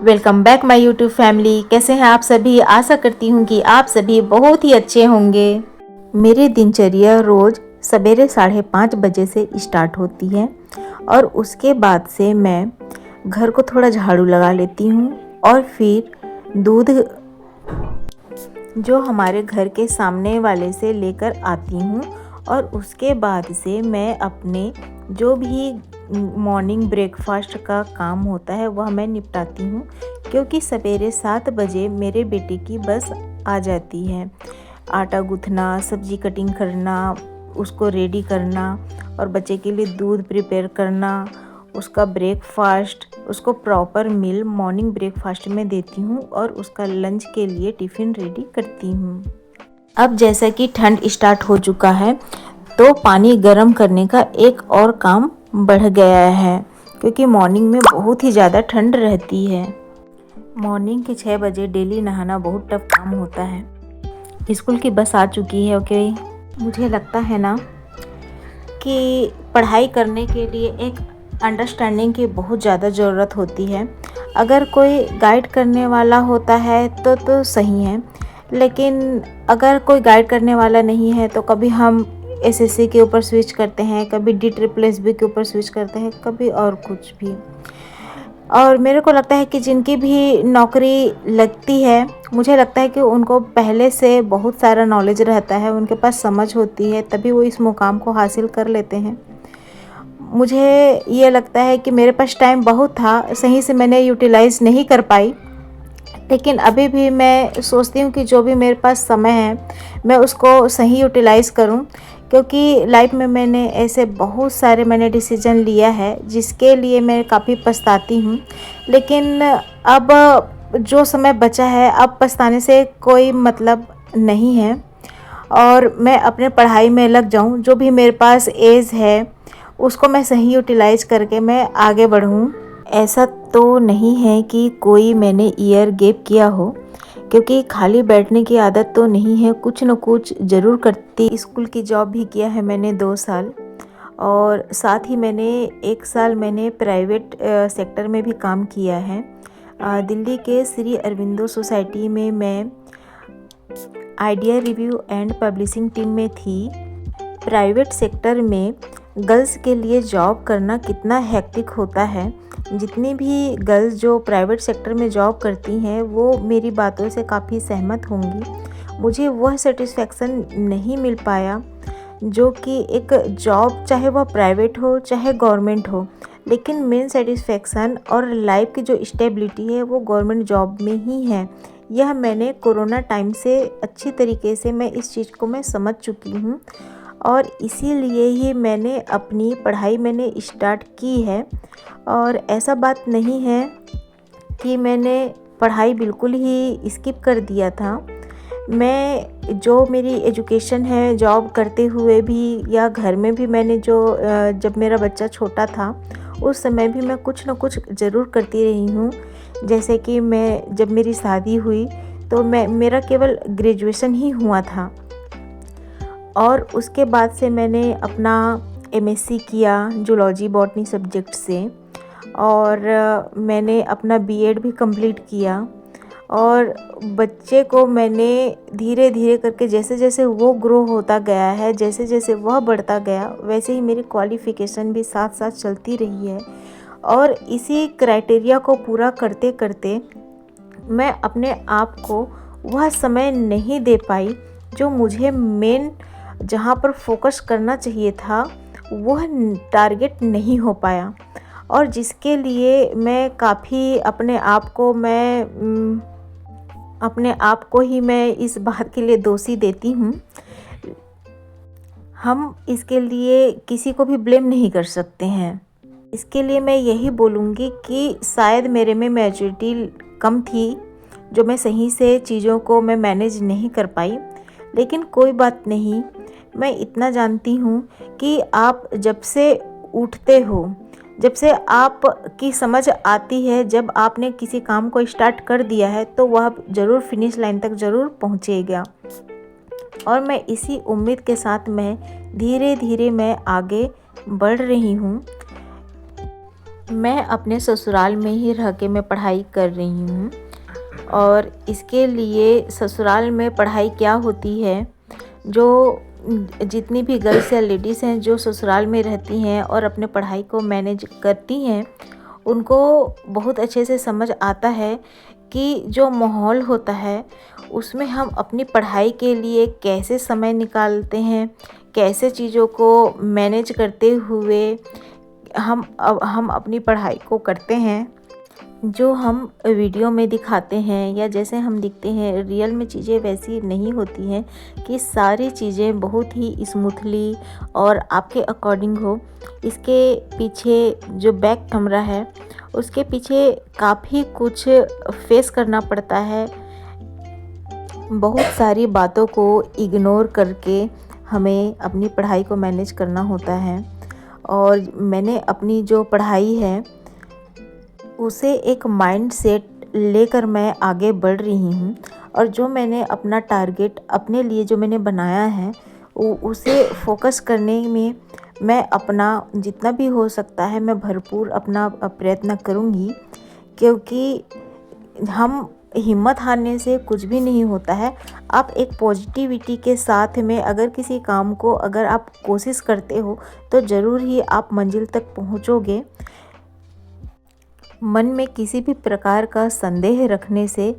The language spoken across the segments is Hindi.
Welcome back my YouTube family. कैसे हैं आप सभी? आशा करती हूँ कि आप सभी बहुत ही अच्छे होंगे। मेरी दिनचर्या रोज़ सवेरे 5:30 बजे से स्टार्ट होती है और उसके बाद से मैं घर को थोड़ा झाड़ू लगा लेती हूँ और फिर दूध जो हमारे घर के सामने वाले से लेकर आती हूँ और उसके बाद से मैं अपने जो भी मॉर्निंग ब्रेकफास्ट का काम होता है वह मैं निपटाती हूँ, क्योंकि सवेरे 7 बजे मेरे बेटे की बस आ जाती है। आटा गूँथना, सब्जी कटिंग करना, उसको रेडी करना और बच्चे के लिए दूध प्रिपेयर करना, उसका ब्रेकफास्ट, उसको प्रॉपर मील मॉर्निंग ब्रेकफास्ट में देती हूँ और उसका लंच के लिए टिफ़िन रेडी करती हूँ। अब जैसा कि ठंड स्टार्ट हो चुका है तो पानी गर्म करने का एक और काम बढ़ गया है, क्योंकि मॉर्निंग में बहुत ही ज़्यादा ठंड रहती है। मॉर्निंग के 6 बजे डेली नहाना बहुत टफ काम होता है। स्कूल की बस आ चुकी है। ओके, मुझे लगता है ना कि पढ़ाई करने के लिए एक अंडरस्टैंडिंग की बहुत ज़्यादा ज़रूरत होती है। अगर कोई गाइड करने वाला होता है तो सही है, लेकिन अगर कोई गाइड करने वाला नहीं है तो कभी हम एसएससी के ऊपर स्विच करते हैं, कभी DSSB के ऊपर स्विच करते हैं, कभी और कुछ भी। और मेरे को लगता है कि जिनकी भी नौकरी लगती है, मुझे लगता है कि उनको पहले से बहुत सारा नॉलेज रहता है, उनके पास समझ होती है, तभी वो इस मुकाम को हासिल कर लेते हैं। मुझे ये लगता है कि मेरे पास टाइम बहुत था, सही से मैंने यूटिलाइज़ नहीं कर पाई, लेकिन अभी भी मैं सोचती हूँ कि जो भी मेरे पास समय है मैं उसको सही यूटिलाइज़ करूँ, क्योंकि लाइफ में मैंने ऐसे बहुत सारे डिसीजन लिया है जिसके लिए मैं काफ़ी पछताती हूँ। लेकिन अब जो समय बचा है, अब पछताने से कोई मतलब नहीं है और मैं अपने पढ़ाई में लग जाऊँ। जो भी मेरे पास एज है उसको मैं सही यूटिलाइज़ करके मैं आगे बढ़ूँ। ऐसा तो नहीं है कि कोई मैंने ईयर गैप किया हो, क्योंकि खाली बैठने की आदत तो नहीं है, कुछ न कुछ ज़रूर करती। स्कूल की जॉब भी किया है मैंने 2 साल, और साथ ही मैंने 1 साल मैंने प्राइवेट सेक्टर में भी काम किया है। दिल्ली के श्री अरविंदो सोसाइटी में मैं idea review and publishing team में थी। प्राइवेट सेक्टर में गर्ल्स के लिए जॉब करना कितना हेक्टिक होता है। जितनी भी गर्ल्स जो प्राइवेट सेक्टर में जॉब करती हैं वो मेरी बातों से काफ़ी सहमत होंगी। मुझे वह सेटिस्फैक्शन नहीं मिल पाया जो कि एक जॉब, चाहे वह प्राइवेट हो चाहे गवर्नमेंट हो, लेकिन मेन सेटिस्फैक्शन और लाइफ की जो स्टेबिलिटी है वो गवर्नमेंट जॉब में ही है। यह मैंने कोरोना टाइम से अच्छी तरीके से मैं इस चीज़ को मैं समझ चुकी हूँ और इसीलिए ही मैंने अपनी पढ़ाई मैंने स्टार्ट की है। और ऐसा बात नहीं है कि मैंने पढ़ाई बिल्कुल ही स्किप कर दिया था। मैं जो मेरी एजुकेशन है, जॉब करते हुए भी या घर में भी मैंने जब मेरा बच्चा छोटा था उस समय भी मैं कुछ न कुछ ज़रूर करती रही हूँ। जैसे कि जब मेरी शादी हुई तो मेरा केवल ग्रेजुएशन ही हुआ था और उसके बाद से मैंने अपना MSc किया जूलॉजी बॉटनी सब्जेक्ट से, और मैंने अपना BEd भी कंप्लीट किया। और बच्चे को मैंने धीरे धीरे करके, जैसे जैसे वो ग्रो होता गया है, जैसे जैसे वह बढ़ता गया, वैसे ही मेरी क्वालिफ़िकेशन भी साथ साथ चलती रही है। और इसी क्राइटेरिया को पूरा करते करते मैं अपने आप को वह समय नहीं दे पाई जो मुझे मेन जहाँ पर फोकस करना चाहिए था वह टारगेट नहीं हो पाया, और जिसके लिए मैं काफ़ी अपने आप को ही मैं इस बात के लिए दोषी देती हूँ। हम इसके लिए किसी को भी ब्लेम नहीं कर सकते हैं। इसके लिए मैं यही बोलूँगी कि शायद मेरे में मैच्योरिटी कम थी, जो मैं सही से चीज़ों को मैं मैनेज नहीं कर पाई। लेकिन कोई बात नहीं, मैं इतना जानती हूँ कि आप जब से उठते हो, जब से आप की समझ आती है, जब आपने किसी काम को स्टार्ट कर दिया है तो वह ज़रूर फिनिश लाइन तक ज़रूर पहुँचेगा। और मैं इसी उम्मीद के साथ मैं धीरे धीरे मैं आगे बढ़ रही हूँ। मैं अपने ससुराल में ही रह के मैं पढ़ाई कर रही हूँ और इसके लिए ससुराल में पढ़ाई क्या होती है, जो जितनी भी गर्ल्स या लेडीज़ हैं जो ससुराल में रहती हैं और अपने पढ़ाई को मैनेज करती हैं, उनको बहुत अच्छे से समझ आता है कि जो माहौल होता है उसमें हम अपनी पढ़ाई के लिए कैसे समय निकालते हैं, कैसे चीज़ों को मैनेज करते हुए हम अपनी पढ़ाई को करते हैं। जो हम वीडियो में दिखाते हैं या जैसे हम दिखते हैं, रियल में चीज़ें वैसी नहीं होती हैं कि सारी चीज़ें बहुत ही स्मूथली और आपके अकॉर्डिंग हो। इसके पीछे जो बैक कैमरा है उसके पीछे काफ़ी कुछ फेस करना पड़ता है। बहुत सारी बातों को इग्नोर करके हमें अपनी पढ़ाई को मैनेज करना होता है और मैंने अपनी जो पढ़ाई है उसे एक माइंड सेट लेकर मैं आगे बढ़ रही हूँ और जो मैंने अपना टारगेट अपने लिए जो मैंने बनाया है उसे फोकस करने में मैं अपना जितना भी हो सकता है मैं भरपूर अपना प्रयत्न करूँगी, क्योंकि हम हिम्मत हारने से कुछ भी नहीं होता है। आप एक पॉजिटिविटी के साथ में अगर किसी काम को अगर आप कोशिश करते हो तो ज़रूर ही आप मंजिल तक पहुँचोगे। मन में किसी भी प्रकार का संदेह रखने से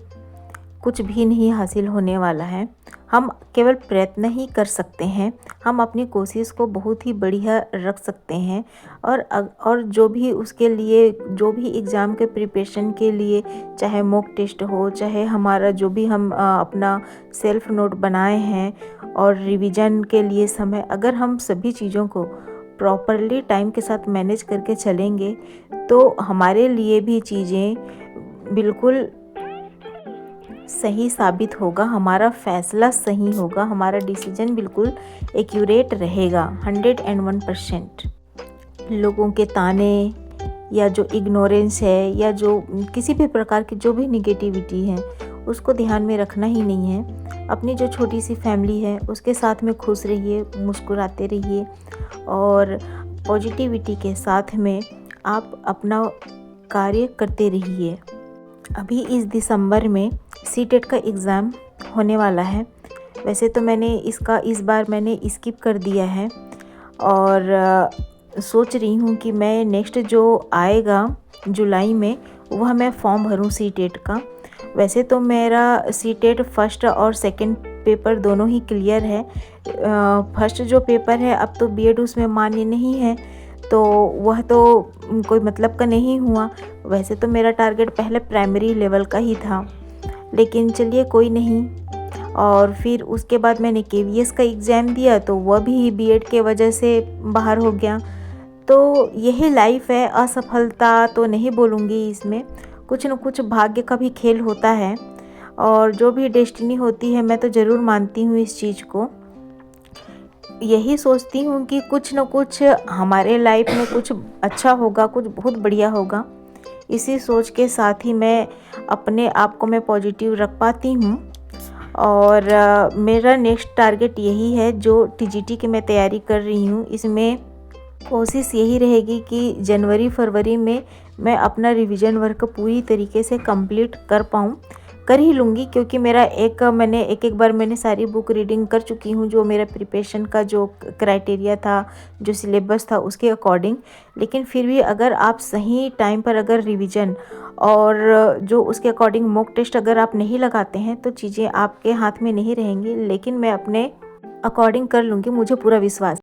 कुछ भी नहीं हासिल होने वाला है। हम केवल प्रयत्न ही कर सकते हैं, हम अपनी कोशिश को बहुत ही बढ़िया रख सकते हैं और जो भी उसके लिए जो भी एग्ज़ाम के प्रिपरेशन के लिए, चाहे मॉक टेस्ट हो, चाहे हमारा जो भी हम अपना सेल्फ नोट बनाए हैं और रिवीजन के लिए समय, अगर हम सभी चीज़ों को प्रॉपरली टाइम के साथ मैनेज करके चलेंगे तो हमारे लिए भी चीज़ें बिल्कुल सही साबित होगा, हमारा फ़ैसला सही होगा, हमारा डिसीजन बिल्कुल एक्यूरेट रहेगा 101%। लोगों के ताने या जो इग्नोरेंस है या जो किसी भी प्रकार की जो भी निगेटिविटी है उसको ध्यान में रखना ही नहीं है। अपनी जो छोटी सी फैमिली है उसके साथ में खुश रहिए, मुस्कुराते रहिए और पॉजिटिविटी के साथ में आप अपना कार्य करते रहिए। अभी इस दिसंबर में सीटेट का एग्ज़ाम होने वाला है। वैसे तो मैंने इस बार मैंने स्किप कर दिया है और सोच रही हूँ कि मैं नेक्स्ट जो आएगा जुलाई में वह मैं फॉर्म भरूँ सीटेट का। वैसे तो मेरा सीटेट फर्स्ट और सेकंड पेपर दोनों ही क्लियर है। फर्स्ट जो पेपर है अब तो बीएड उसमें मान्य नहीं है, तो वह तो कोई मतलब का नहीं हुआ। वैसे तो मेरा टारगेट पहले प्राइमरी लेवल का ही था, लेकिन चलिए कोई नहीं। और फिर उसके बाद मैंने केवीएस का एग्ज़ाम दिया तो वह भी बीएड के वजह से बाहर हो गया। तो यही लाइफ है, असफलता तो नहीं बोलूँगी, इसमें कुछ न कुछ भाग्य का भी खेल होता है और जो भी डेस्टिनी होती है मैं तो ज़रूर मानती हूँ इस चीज़ को। यही सोचती हूँ कि कुछ न कुछ हमारे लाइफ में कुछ अच्छा होगा, कुछ बहुत बढ़िया होगा। इसी सोच के साथ ही मैं अपने आप को मैं पॉजिटिव रख पाती हूँ और मेरा नेक्स्ट टारगेट यही है जो टीजीटी की मैं तैयारी कर रही हूँ। इसमें कोशिश यही रहेगी कि जनवरी फरवरी में मैं अपना रिवीजन वर्क पूरी तरीके से कंप्लीट कर ही लूँगी, क्योंकि मेरा एक बार मैंने सारी बुक रीडिंग कर चुकी हूँ जो मेरा प्रिपरेशन का जो क्राइटेरिया था, जो सिलेबस था उसके अकॉर्डिंग। लेकिन फिर भी अगर आप सही टाइम पर अगर रिवीजन और जो उसके अकॉर्डिंग मॉक टेस्ट अगर आप नहीं लगाते हैं तो चीज़ें आपके हाथ में नहीं रहेंगी। लेकिन मैं अपने अकॉर्डिंग कर लूँगी, मुझे पूरा विश्वास।